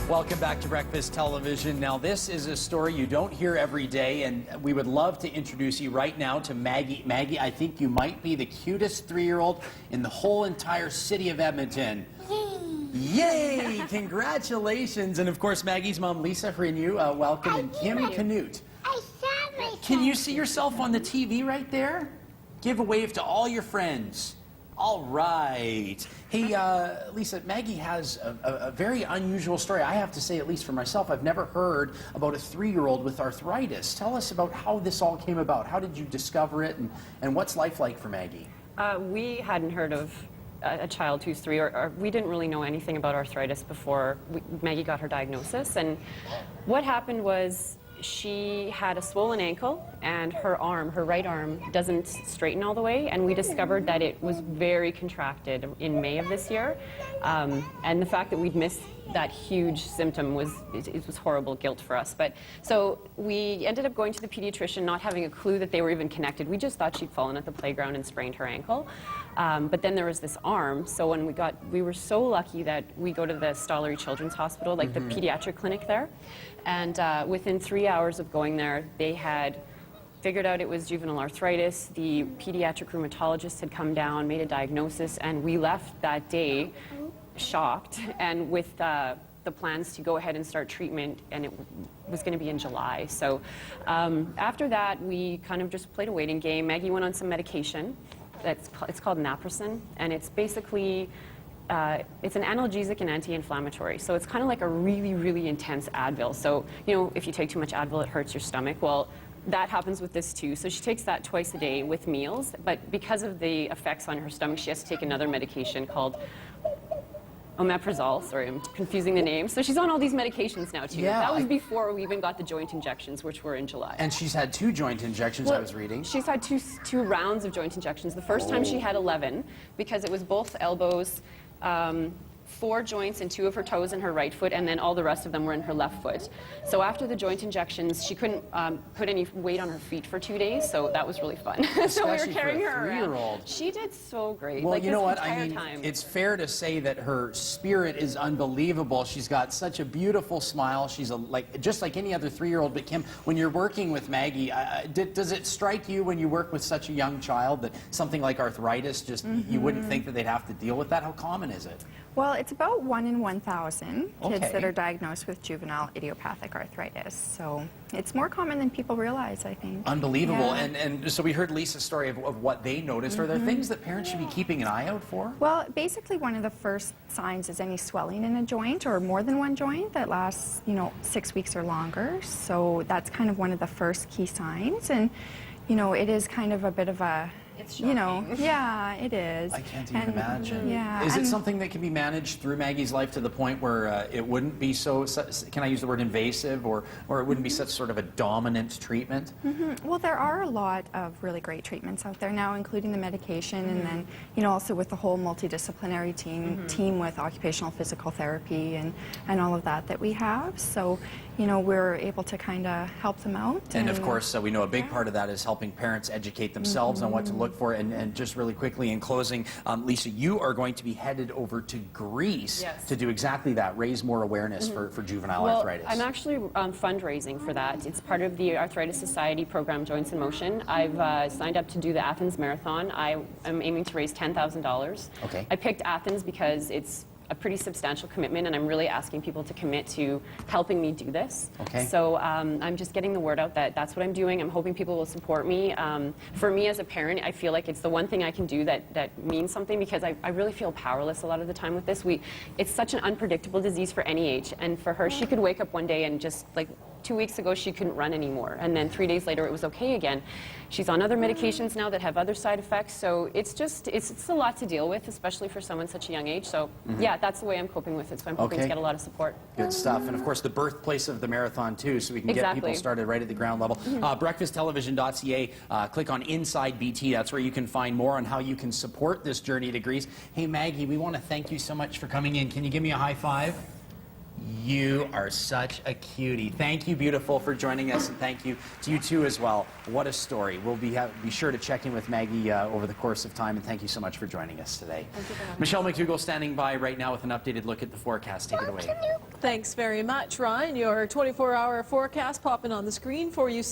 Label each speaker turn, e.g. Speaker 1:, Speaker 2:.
Speaker 1: Welcome back to Breakfast Television. Now, this is a story you don't hear every day, and we would love to introduce you right now to Maggie. Maggie, I think you might be the cutest 3-year-old in the whole entire city of Edmonton. Yay! Congratulations! And of course, Maggie's mom, Lisa Renew, welcome, and Kim Canute.
Speaker 2: I saw myself.
Speaker 1: Can you see yourself on the TV right there? Give a wave to all your friends. All right. Hey, Lisa, Maggie has a very unusual story. I have to say, at least for myself, I've never heard about a 3-year-old with arthritis. Tell us about how this all came about. How did you discover it, and what's life like for Maggie?
Speaker 3: We hadn't heard of a child who's 3, or we didn't really know anything about arthritis before Maggie got her diagnosis. And what happened was she had a swollen ankle, and her right arm, doesn't straighten all the way, and we discovered that it was very contracted in May of this year. And the fact that we'd missed that huge symptom was horrible guilt for us. But so we ended up going to the pediatrician, not having a clue that they were even connected. We just thought she'd fallen at the playground and sprained her ankle. But then there was this arm. So when we were so lucky that we go to the Stollery Children's Hospital, like the pediatric clinic there. And within 3 hours of going there, they had figured out it was juvenile arthritis. The pediatric rheumatologist had come down, made a diagnosis, and we left that day shocked and with the plans to go ahead and start treatment, and it was going to be in July. So after that, we kind of just played a waiting game. Maggie went on some medication. It's called naproxen, and it's basically it's an analgesic and anti-inflammatory. So it's kind of like a really, really intense Advil. So, you know, if you take too much Advil, it hurts your stomach. Well, that happens with this too. So she takes that twice a day with meals, but because of the effects on her stomach, she has to take another medication called omeprazole. Sorry, I'm confusing the name. So she's on all these medications now too.
Speaker 1: Yeah,
Speaker 3: that was before we even got the joint injections, which were in July.
Speaker 1: And she's had 2 joint injections, I was reading.
Speaker 3: She's had two rounds of joint injections. The first time she had 11 because it was both elbows, 4 joints in 2 of her toes in her right foot, and then all the rest of them were in her left foot. So after the joint injections, she couldn't put any weight on her feet for 2 days, so that was really fun. So we were carrying her around. She did so great.
Speaker 1: Well,
Speaker 3: like,
Speaker 1: you know what?
Speaker 3: I
Speaker 1: mean,
Speaker 3: time.
Speaker 1: It's fair to say that her spirit is unbelievable. She's got such a beautiful smile. She's just like any other 3-year-old. But Kim, when you're working with Maggie, does it strike you when you work with such a young child that something like arthritis, just you wouldn't think that they'd have to deal with that? How common is it?
Speaker 4: Well, it's about 1 in 1,000 kids that are diagnosed with juvenile idiopathic arthritis. So it's more common than people realize, I think.
Speaker 1: Unbelievable.
Speaker 4: Yeah.
Speaker 1: And so we heard Lisa's story of what they noticed. Are there things that parents should be keeping an eye out for?
Speaker 4: Well, basically one of the first signs is any swelling in a joint or more than one joint that lasts, 6 weeks or longer. So that's kind of one of the first key signs. And, it is kind of a bit of a...
Speaker 3: It's shocking.
Speaker 4: Yeah, it is.
Speaker 1: I can't even imagine.
Speaker 4: Yeah,
Speaker 1: is it something that can be managed through Maggie's life to the point where it wouldn't be so, can I use the word invasive, or it wouldn't be such sort of a dominant treatment?
Speaker 4: Well, there are a lot of really great treatments out there now, including the medication, and then, also with the whole multidisciplinary team with occupational physical therapy and all of that we have. So, we're able to kind of help them out.
Speaker 1: And of course, we know a big part of that is helping parents educate themselves on what to look for. And just really quickly in closing, Lisa, you are going to be headed over to Greece to do exactly that, raise more awareness for juvenile arthritis.
Speaker 3: I'm actually fundraising for that. It's part of the Arthritis Society program, Joints in Motion. I've signed up to do the Athens Marathon. I am aiming to raise $10,000.
Speaker 1: Okay.
Speaker 3: I picked Athens because it's a pretty substantial commitment, and I'm really asking people to commit to helping me do this.
Speaker 1: Okay.
Speaker 3: So I'm just getting the word out that that's what I'm doing. I'm hoping people will support me. For me as a parent, I feel like it's the one thing I can do that means something, because I really feel powerless a lot of the time with this. It's such an unpredictable disease for any age, and for her, she could wake up one day and just, like, 2 weeks ago she couldn't run anymore, and then 3 days later it was okay again. She's on other medications now that have other side effects, so it's a lot to deal with, especially for someone such a young age. So yeah, that's the way I'm coping with it, so I'm hoping to get a lot of support.
Speaker 1: Good stuff. And of course the birthplace of the marathon too, so we can get people started right at the ground level. Breakfasttelevision.ca, click on Inside BT. That's where you can find more on how you can support this journey to Greece. Hey Maggie, we want to thank you so much for coming in. Can you give me a high five? You are such a cutie. Thank you, beautiful, for joining us, and thank you to you too as well. What a story. We'll be sure to check in with Maggie over the course of time, and thank you so much for joining us today. Michelle McDougall standing by right now with an updated look at the forecast. Take it away.
Speaker 2: Thanks very much, Ryan. Your 24-hour forecast popping on the screen for you.